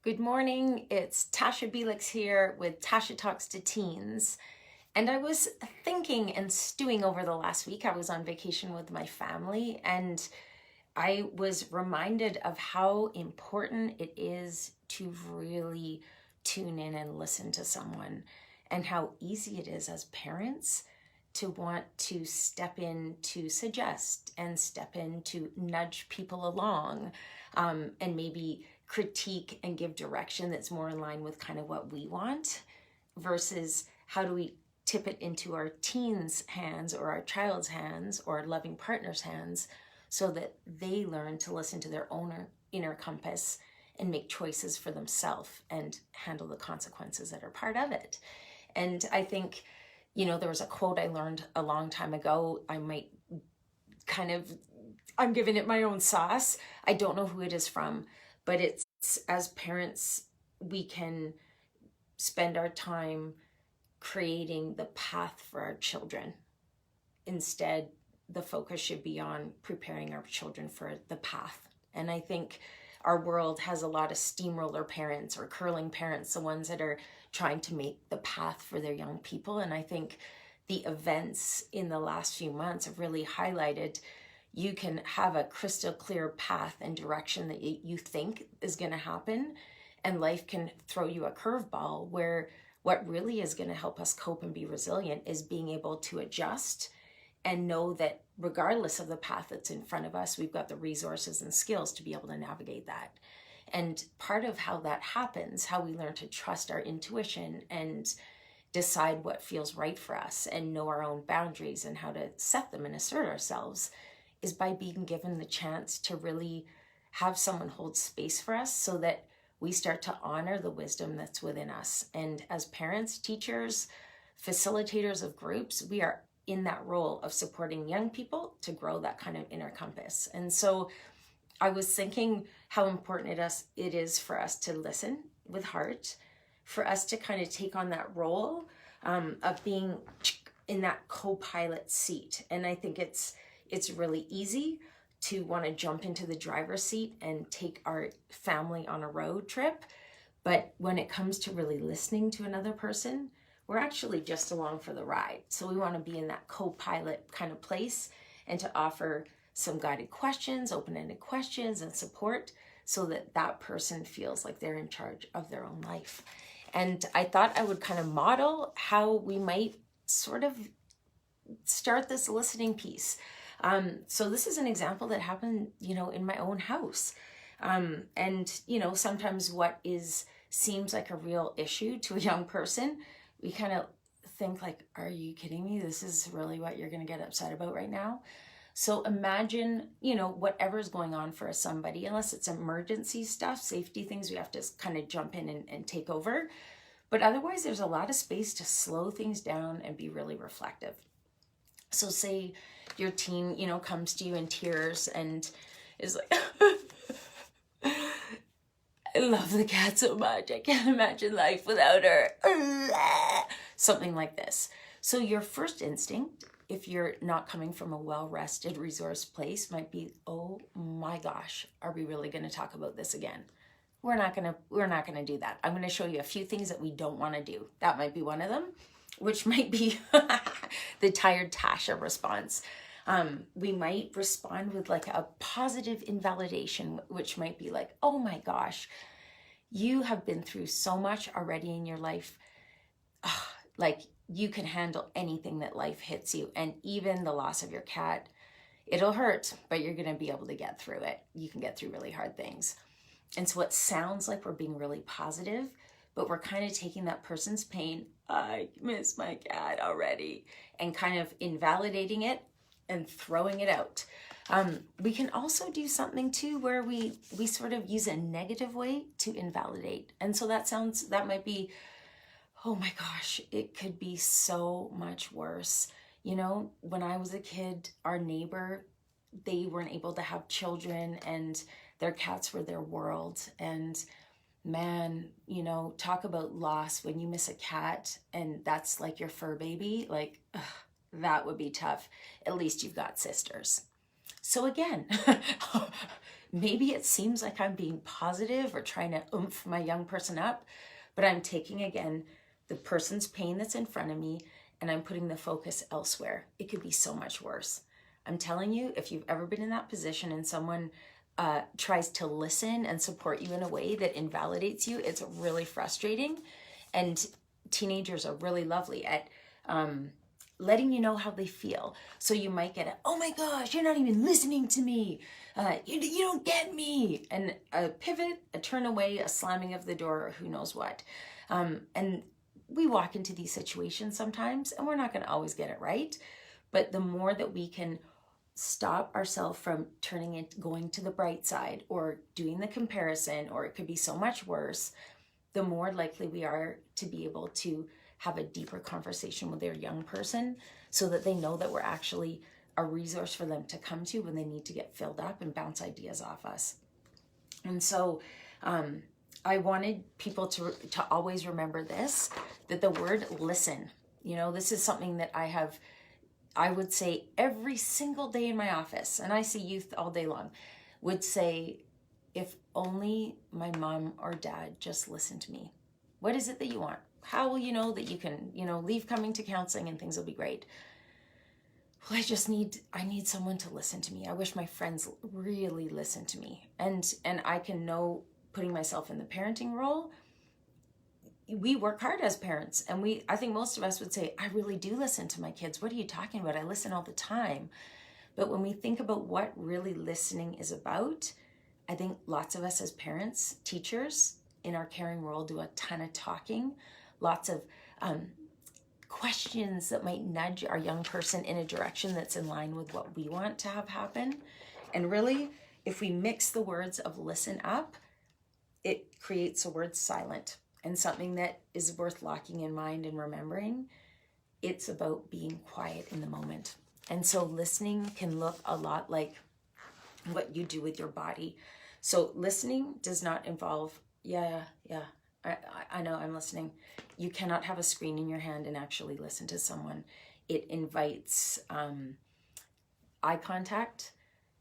Good morning, it's Tasha Belix here with Tasha Talks to Teens. And I was thinking and stewing over the last week. I was on vacation with my family and I was reminded of how important it is to really tune in and listen to someone, and how easy it is as parents to want to step in to suggest and step in to nudge people along, and maybe critique and give direction that's more in line with kind of what we want, versus how do we tip it into our teens' hands or our child's hands or our loving partner's hands so that they learn to listen to their own inner compass and make choices for themselves and handle the consequences that are part of it. And I think, there was a quote I learned a long time ago. I'm giving it my own sauce. I don't know who it is from, but it's, as parents, we can spend our time creating the path for our children. Instead, the focus should be on preparing our children for the path. And I think our world has a lot of steamroller parents or curling parents, the ones that are trying to make the path for their young people. And I think the events in the last few months have really highlighted you can have a crystal clear path and direction that you think is going to happen, and life can throw you a curveball where what really is going to help us cope and be resilient is being able to adjust and know that regardless of the path that's in front of us, we've got the resources and skills to be able to navigate that. And part of how that happens, how we learn to trust our intuition and decide what feels right for us and know our own boundaries and how to set them and assert ourselves, is by being given the chance to really have someone hold space for us so that we start to honor the wisdom that's within us. And as parents, teachers, facilitators of groups, we are in that role of supporting young people to grow that kind of inner compass. And so I was thinking how important it is for us to listen with heart, for us to kind of take on that role of being in that co-pilot seat. And I think it's really easy to want to jump into the driver's seat and take our family on a road trip. But when it comes to really listening to another person, we're actually just along for the ride. So we want to be in that co-pilot kind of place and to offer some guided questions, open-ended questions and support so that that person feels like they're in charge of their own life. And I thought I would kind of model how we might sort of start this listening piece. So this is an example that happened, in my own house. And sometimes what seems like a real issue to a young person, we kind of think like, are you kidding me? This is really what you're going to get upset about right now? So imagine, whatever's going on for somebody, unless it's emergency stuff, safety things, we have to kind of jump in and take over. But otherwise, there's a lot of space to slow things down and be really reflective. So say your teen, comes to you in tears and is like, I love the cat so much. I can't imagine life without her. Something like this. So your first instinct, if you're not coming from a well-rested, resourced place, might be, oh my gosh, are we really going to talk about this again? We're not going to do that. I'm going to show you a few things that we don't want to do. That might be one of them, which might be the tired Tasha response. We might respond with like a positive invalidation, which might be like, oh my gosh, you have been through so much already in your life. Like you can handle anything that life hits you, and even the loss of your cat. It'll hurt, but you're going to be able to get through it. You can get through really hard things. And so it sounds like we're being really positive, but we're kind of taking that person's pain, I miss my cat already, and kind of invalidating it and throwing it out. We can also do something too where we sort of use a negative way to invalidate. And so that might be, oh my gosh, it could be so much worse. When I was a kid, our neighbor, they weren't able to have children and their cats were their world. And man, talk about loss when you miss a cat and that's like your fur baby, like, ugh, that would be tough. At least you've got sisters. So again, maybe it seems like I'm being positive or trying to oomph my young person up, but I'm taking, again, the person's pain that's in front of me and I'm putting the focus elsewhere. It could be so much worse. I'm telling you, if you've ever been in that position and someone tries to listen and support you in a way that invalidates you, it's really frustrating. And teenagers are really lovely at letting you know how they feel. So you might get oh my gosh, you're not even listening to me. You don't get me. And a pivot, a turn away, a slamming of the door, or who knows what. And we walk into these situations sometimes, and we're not going to always get it right. But the more that we can stop ourselves from turning it, going to the bright side or doing the comparison, or it could be so much worse, the more likely we are to be able to have a deeper conversation with their young person so that they know that we're actually a resource for them to come to when they need to get filled up and bounce ideas off us. And so I wanted people to always remember this, that the word listen, this is something that I would say every single day in my office, and I see youth all day long, would say, if only my mom or dad just listened to me. What is it that you want? How will you know that you can, leave coming to counseling and things will be great? Well, I need someone to listen to me. I wish my friends really listened to me. And I can know, putting myself in the parenting role, we work hard as parents, and I think most of us would say, I really do listen to my kids. What are you talking about? I listen all the time. But when we think about what really listening is about, I think lots of us as parents, teachers in our caring role do a ton of talking, lots of questions that might nudge our young person in a direction that's in line with what we want to have happen. And really, if we mix the words of listen up, it creates a word silent, and something that is worth locking in mind and remembering. It's about being quiet in the moment. And so listening can look a lot like what you do with your body. So listening does not involve, I know, I'm listening. You cannot have a screen in your hand and actually listen to someone. It invites eye contact,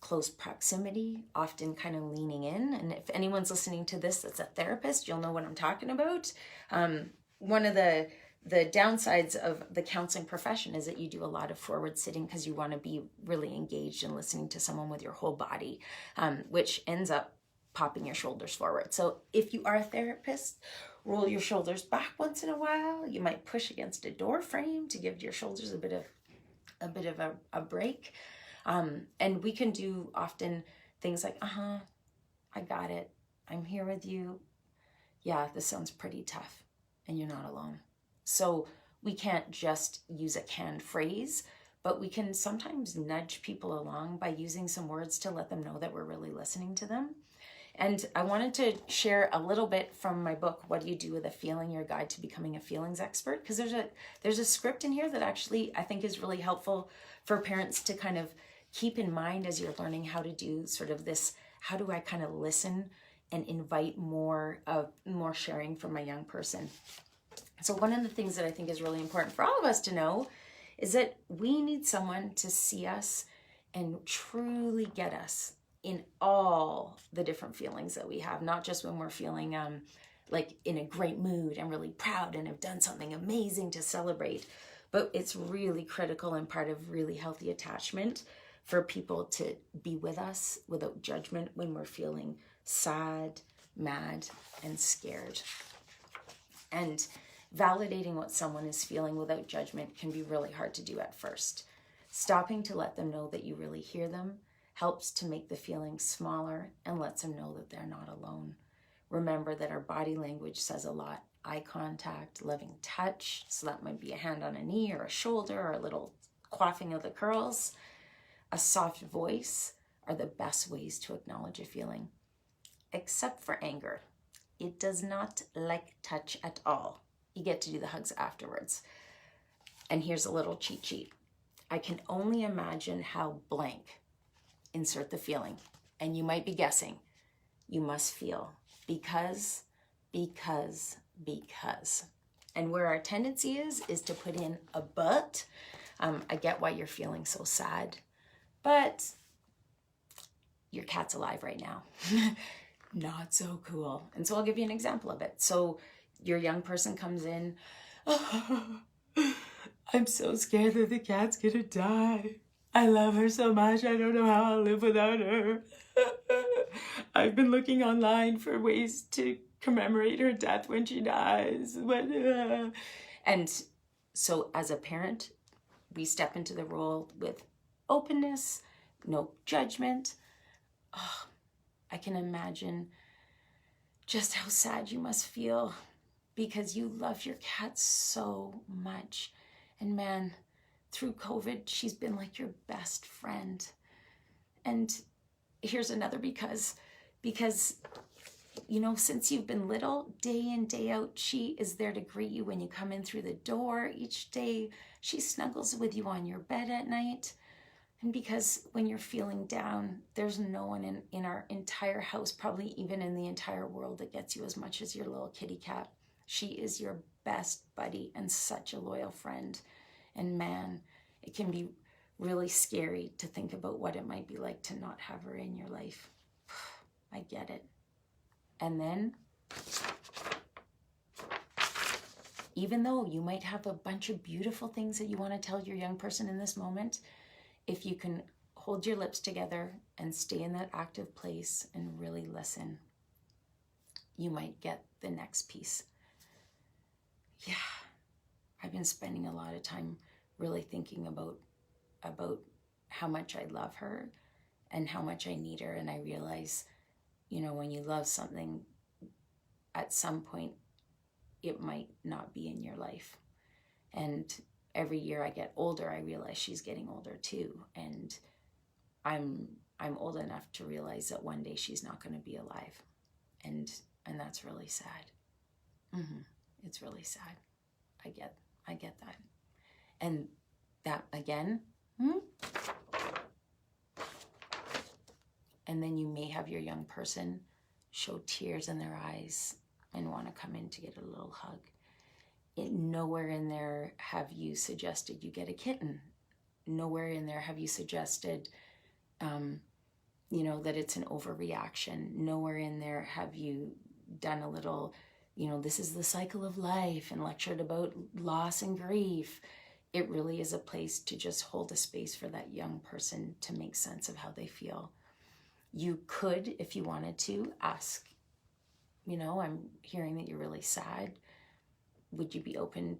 close proximity, often kind of leaning in. And if anyone's listening to this that's a therapist, you'll know what I'm talking about. One of the downsides of the counseling profession is that you do a lot of forward sitting because you want to be really engaged in listening to someone with your whole body, which ends up popping your shoulders forward. So if you are a therapist, roll your shoulders back once in a while. You might push against a door frame to give your shoulders a bit of a break. And we can do often things like, I got it. I'm here with you. Yeah, this sounds pretty tough, and you're not alone. So we can't just use a canned phrase, but we can sometimes nudge people along by using some words to let them know that we're really listening to them. And I wanted to share a little bit from my book, What Do You Do With a Feeling? Your Guide to Becoming a Feelings Expert, because there's a script in here that actually I think is really helpful for parents to kind of keep in mind as you're learning how to do sort of this, how do I kind of listen and invite more sharing from my young person. So one of the things that I think is really important for all of us to know is that we need someone to see us and truly get us in all the different feelings that we have, not just when we're feeling like in a great mood and really proud and have done something amazing to celebrate. But it's really critical and part of really healthy attachment for people to be with us without judgment when we're feeling sad, mad, and scared. And validating what someone is feeling without judgment can be really hard to do at first. Stopping to let them know that you really hear them helps to make the feeling smaller and lets them know that they're not alone. Remember that our body language says a lot. Eye contact, loving touch, so that might be a hand on a knee or a shoulder or a little quaffing of the curls. A soft voice are the best ways to acknowledge a feeling, except for anger. It does not like touch at all. You get to do the hugs afterwards. And here's a little cheat sheet. I can only imagine how blank, insert the feeling. And you might be guessing. You must feel because. And where our tendency is to put in a but. I get why you're feeling so sad. But your cat's alive right now. Not so cool. And so I'll give you an example of it. So your young person comes in, oh, I'm so scared that the cat's gonna die. I love her so much, I don't know how I'll live without her. I've been looking online for ways to commemorate her death when she dies. And so as a parent, we step into the role with openness, no judgment. Oh, I can imagine just how sad you must feel because you love your cat so much. And man, through COVID, she's been like your best friend. And here's another because, you know, since you've been little, day in, day out, she is there to greet you when you come in through the door each day. She snuggles with you on your bed at night. And because when you're feeling down, there's no one in our entire house, probably even in the entire world, that gets you as much as your little kitty cat. She is your best buddy and such a loyal friend. And man, it can be really scary to think about what it might be like to not have her in your life. I get it. And then, even though you might have a bunch of beautiful things that you want to tell your young person in this moment, if you can hold your lips together and stay in that active place and really listen, you might get the next piece. Yeah, I've been spending a lot of time really thinking about how much I love her and how much I need her. And I realize, you know, when you love something, at some point, it might not be in your life. And every year I get older, I realize she's getting older too. And I'm old enough to realize that one day she's not going to be alive. And that's really sad. It's really sad. I get that. And that again, and then you may have your young person show tears in their eyes and want to come in to get a little hug. Nowhere in there have you suggested you get a kitten. Nowhere in there have you suggested, that it's an overreaction. Nowhere in there have you done a little, this is the cycle of life and lectured about loss and grief. It really is a place to just hold a space for that young person to make sense of how they feel. You could, if you wanted to, ask, I'm hearing that you're really sad. Would you be open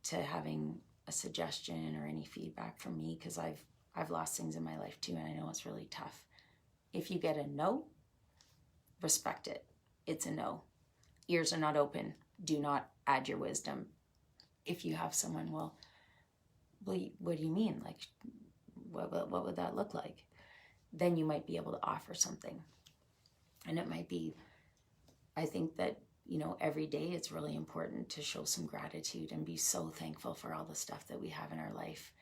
to having a suggestion or any feedback from me? Because I've lost things in my life too, and I know it's really tough. If you get a no, respect it. It's a no. Ears are not open. Do not add your wisdom. If you have someone, well, what do you mean? Like, what would that look like? Then you might be able to offer something. And it might be, I think that, every day it's really important to show some gratitude and be so thankful for all the stuff that we have in our life.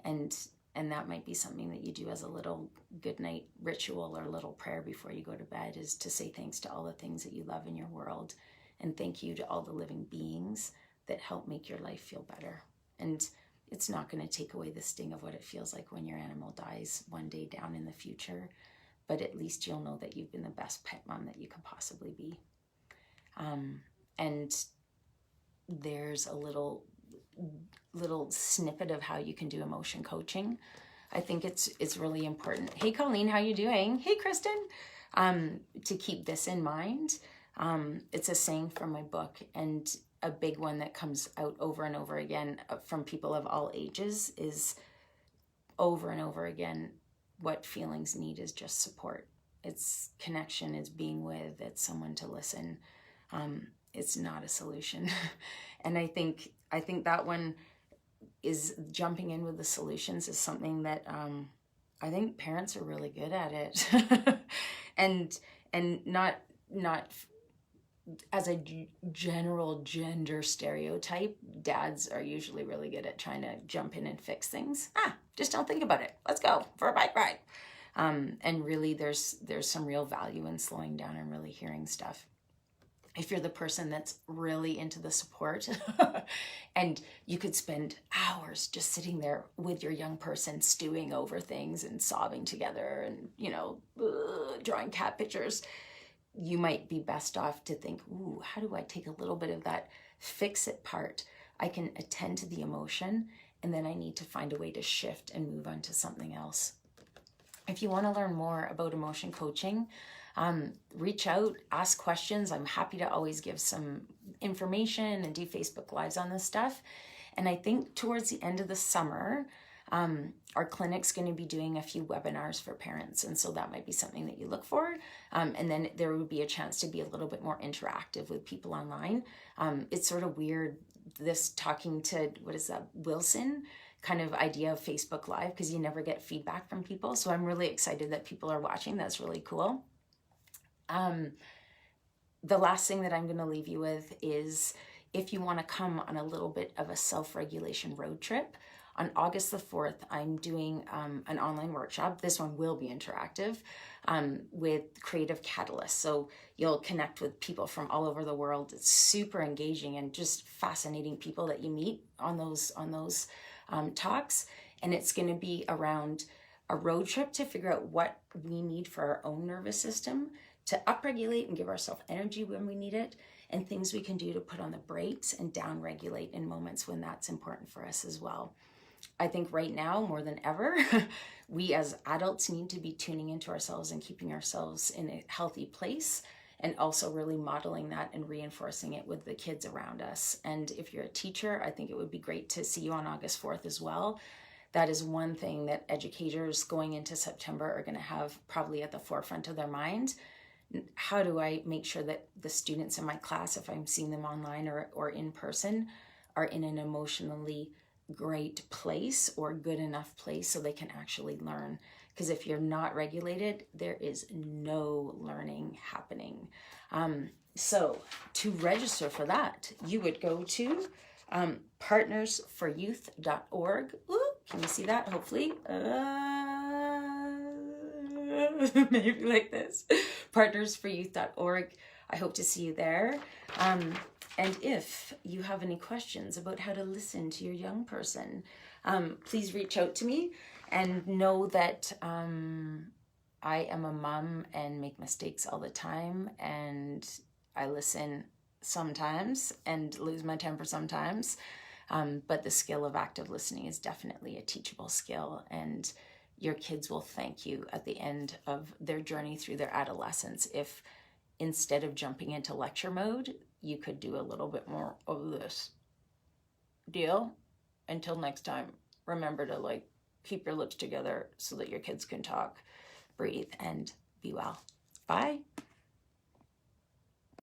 And that might be something that you do as a little goodnight ritual or a little prayer before you go to bed, is to say thanks to all the things that you love in your world. And thank you to all the living beings that help make your life feel better. And it's not going to take away the sting of what it feels like when your animal dies one day down in the future. But at least you'll know that you've been the best pet mom that you could possibly be. And there's a little snippet of how you can do emotion coaching. I think it's really important. Hey, Colleen, how you doing? Hey, Kristen. To keep this in mind, it's a saying from my book, and a big one that comes out over and over again from people of all ages is over and over again, what feelings need is just support. It's connection, it's being with, it's someone to listen. It's not a solution. And I think that one is jumping in with the solutions is something that I think parents are really good at it. and not as a general gender stereotype, dads are usually really good at trying to jump in and fix things. Just don't think about it. Let's go for a bike ride. And really there's some real value in slowing down and really hearing stuff. If you're the person that's really into the support and you could spend hours just sitting there with your young person stewing over things and sobbing together and, drawing cat pictures, you might be best off to think, ooh, how do I take a little bit of that fix it part? I can attend to the emotion, and then I need to find a way to shift and move on to something else. If you want to learn more about emotion coaching, reach out, ask questions. I'm happy to always give some information and do Facebook Lives on this stuff. And I think towards the end of the summer, our clinic's going to be doing a few webinars for parents. And so that might be something that you look for. And then there would be a chance to be a little bit more interactive with people online. It's sort of weird, this talking to, Wilson kind of idea of Facebook Live, because you never get feedback from people. So I'm really excited that people are watching. That's really cool. The last thing that I'm going to leave you with is, if you want to come on a little bit of a self-regulation road trip, on August the 4th, I'm doing an online workshop. This one will be interactive with Creative Catalyst. So you'll connect with people from all over the world. It's super engaging and just fascinating people that you meet on those talks. And it's going to be around a road trip to figure out what we need for our own nervous system to upregulate and give ourselves energy when we need it, and things we can do to put on the brakes and downregulate in moments when that's important for us as well. I think right now, more than ever, we as adults need to be tuning into ourselves and keeping ourselves in a healthy place, and also really modeling that and reinforcing it with the kids around us. And if you're a teacher, I think it would be great to see you on August 4th as well. That is one thing that educators going into September are going to have probably at the forefront of their mind. How do I make sure that the students in my class, if I'm seeing them online or in person, are in an emotionally great place or good enough place so they can actually learn? Because if you're not regulated, there is no learning happening. So to register for that, you would go to partnersforyouth.org. Ooh, can you see that? Hopefully. Maybe like this. Partnersforyouth.org. I hope to see you there. And if you have any questions about how to listen to your young person, please reach out to me, and know that I am a mom and make mistakes all the time, and I listen sometimes and lose my temper sometimes. But the skill of active listening is definitely a teachable skill, and your kids will thank you at the end of their journey through their adolescence if, instead of jumping into lecture mode, you could do a little bit more of this. Deal? Until next time, remember to keep your lips together so that your kids can talk, breathe, and be well. Bye.